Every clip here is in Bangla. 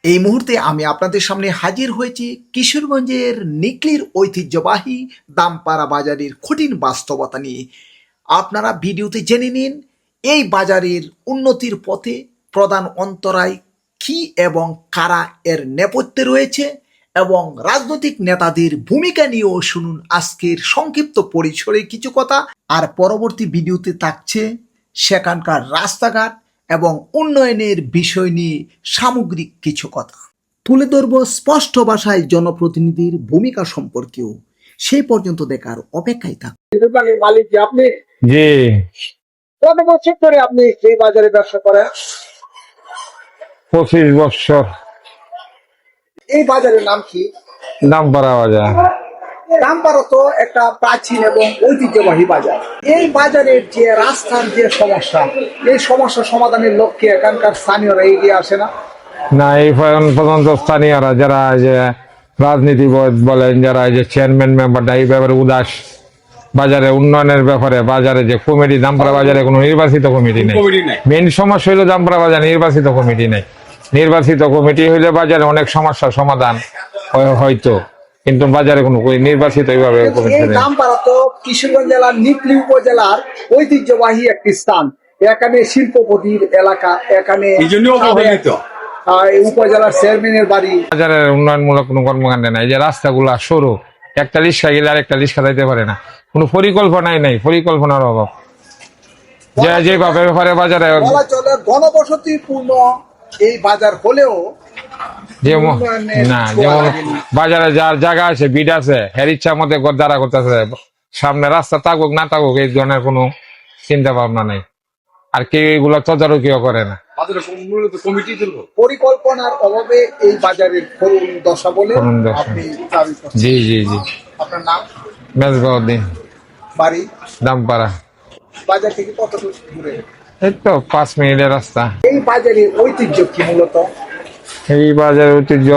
এই মুহূর্তে আমি আপনাদের সামনে হাজির হয়েছি কিশোরগঞ্জের নিকলির ঐতিহ্যবাহী দামপাড়া বাজারের কঠিন বাস্তবতা নিয়ে। আপনারা ভিডিওতে জেনে নিন এই বাজারের উন্নতির পথে প্রধান অন্তরায় কি এবং কারা এর নেপথ্যে রয়েছে এবং রাজনৈতিক নেতাদের ভূমিকা নিয়েও শুনুন আজকের সংক্ষিপ্ত পরিসরে কিছু কথা। আর পরবর্তী ভিডিওতে থাকছে সেখানকার রাস্তাঘাট এবং উন্নয়নের বিষয় নিয়ে সামগ্রিক কিছু কথা তুলে ধরব, স্পষ্ট ভাষায় জনপ্রতিনিধির ভূমিকা সম্পর্কেও। সেই পর্যন্ত দেখার অপেক্ষায় থাক। মালিক কি আপনি? জি, কত বছর ধরে আপনি এই বাজারে ব্যবসা করেন? 25 বছর। এই বাজারের নাম কি? দামপাড়া বাজার। দামপাড়া তো একটা প্রাচীন এবং ঐতিহ্যবাহী বাজার। এই বাজারের যে রাস্তার যে সমস্যা, এই সমস্যা সমাধানের লক্ষ্যে এখানকার স্থানীয়রা এগিয়ে আসে না? না, এই পর্যন্ত স্থানীয়রা যারা যে রাজনীতিবিদ বলেন, যারা যে চেয়ারম্যান মেম্বারটা এই ব্যাপারে উদাস। বাজারে উন্নয়নের ব্যাপারে বাজারে যে কমিটি, দামপাড়া বাজারে কোনো নির্বাচিত কমিটি নেই। মেইন সমস্যা হইলো দামপাড়া বাজারে নির্বাচিত কমিটি নেই। নির্বাচিত কমিটি হইলে বাজারে অনেক সমস্যার সমাধান হয়তো, কিন্তু বাজারে কোনো নির্বাচিত এইভাবে এই দামপাড়া তো কিশোরগঞ্জ জেলার নিকলি উপজেলার ঐতিহ্যবাহী একটি স্থান। এখানে শিল্পপতির এলাকা, এখানে উপজেলার চেয়ারম্যানের বাড়ি। বাজারের উন্নয়নমূলক কোনো কর্মকাণ্ড নাই। যে রাস্তাগুলা সরু, একটা রিক্সা গেলে আর একটা রিক্সা যাইতে পারে না, কোনো পরিকল্পনাই নাই, পরিকল্পনার অভাব। যেভাবে ব্যাপারে বাজারে বলা চলে ঘনবসতিপূর্ণ এই বাজার হলেও যেমন বাজারে যার জায়গা আছে, বিড আছে, হের ইচ্ছা মতে দাঁড়া করতেছে, সামনে রাস্তা থাকুক না থাকুক এই ধরনের কোনো চিন্তা ভাবনা নেই। আর কেউ এগুলো তদারকিও করে না। পরিকল্পনার অভাবে এই বাজারের করুণ দশা বলে আপনি দাবি করছেন। জি জি জি। আপনার নাম? মেজবাউদ্দিন, বাড়ি দামপাড়া। বাজার থেকে কত দূরে? এই তো 5 মিনিটের রাস্তা। এই বাজারের ঐতিহ্য কি মূলত? এই বাজারের ঐতিহ্য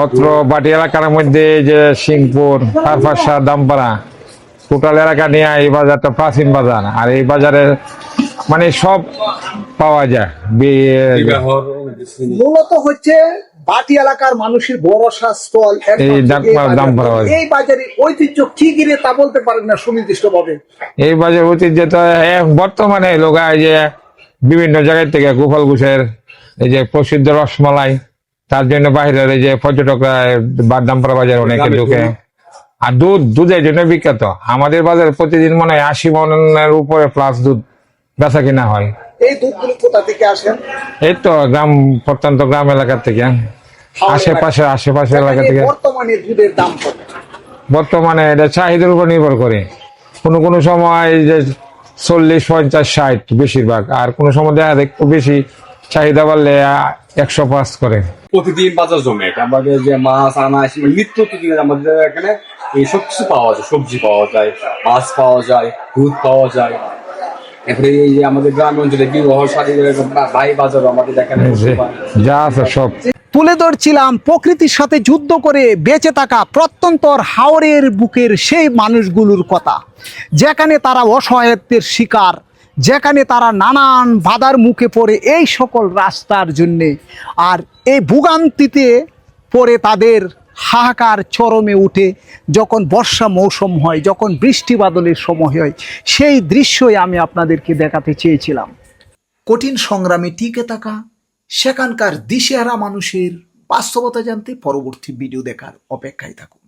অত্র বাটি এলাকার মধ্যে যে সিংপুর, কারপাশা, দামপাড়া টোটাল এলাকা নিয়ে এই বাজারটা প্রাচীন বাজার। আর এই বাজারে মানে সব পাওয়া যায়। মূলত হচ্ছে বাটি এলাকার মানুষের ভরসা স্থল এই দামপাড়া বাজার। এই বাজারের ঐতিহ্য কি গিরে তা বলতে পারেন না সুনির্দিষ্ট ভাবে? এই বাজার ঐতিহ্য তো বর্তমানে লোকায় যে বিভিন্ন জায়গা থেকে গোপাল ঘোষের এই যে প্রসিদ্ধ রসমালাই, তার জন্য বাইরের এই যে পর্যটকরা দামপাড়া বাজার অনেকে ঢুকে। আর দুধের জন্য বিখ্যাত। আমাদের বাজারে প্রতিদিন মনে হয় 80 মনের উপরে প্লাস দুধ বেচা কিনা হয়। এই দুধগুলো কোথা থেকে আসেন? এই তো প্রত্যন্ত গ্রাম এলাকা থেকে, আশেপাশে এলাকা থেকে। বর্তমানে দুধের দাম কত? বর্তমানে এটা চাহিদার উপর নির্ভর করে। কোনো সময় যে 40, 50, 60 বেশিরভাগ, আর কোনো সময় দেখা যায় একটু বেশি চাহিদা বাড়লে 105 করে। প্রতিদিন বাজার জমে আমাদের যে মাছ, আনাজ, নিত্য প্রতিদিন আমাদের এখানে এই সব কিছু পাওয়া যায়। সবজি পাওয়া যায়, মাছ পাওয়া যায়, দুধ পাওয়া যায়। এরপরে এই যে আমাদের গ্রাম অঞ্চলে বিবাহ শাদী ভাই বাজারও আমাদের এখানে যা আছে সব তুলে ধরছিলাম প্রকৃতির সাথে যুদ্ধ করে বেঁচে থাকা প্রত্যন্তর হাওরের বুকের সেই মানুষগুলোর কথা, যেখানে তারা অসহায়ত্বের শিকার, যেখানে তারা নানান বাধার মুখে পড়ে এই সকল রাস্তার জন্যে। আর এই ভোগান্তিতে পড়ে তাদের হাহাকার চরমে উঠে যখন বর্ষা মৌসুম হয়, যখন বৃষ্টি বাদলের সময় হয়, সেই দৃশ্যই আমি আপনাদেরকে দেখাতে চেয়েছিলাম। কঠিন সংগ্রামে টিকে থাকা সেখানকার দিশেহারা মানুষের বাস্তবতা জানতে পরবর্তী ভিডিও দেখার অপেক্ষায় থাকুন।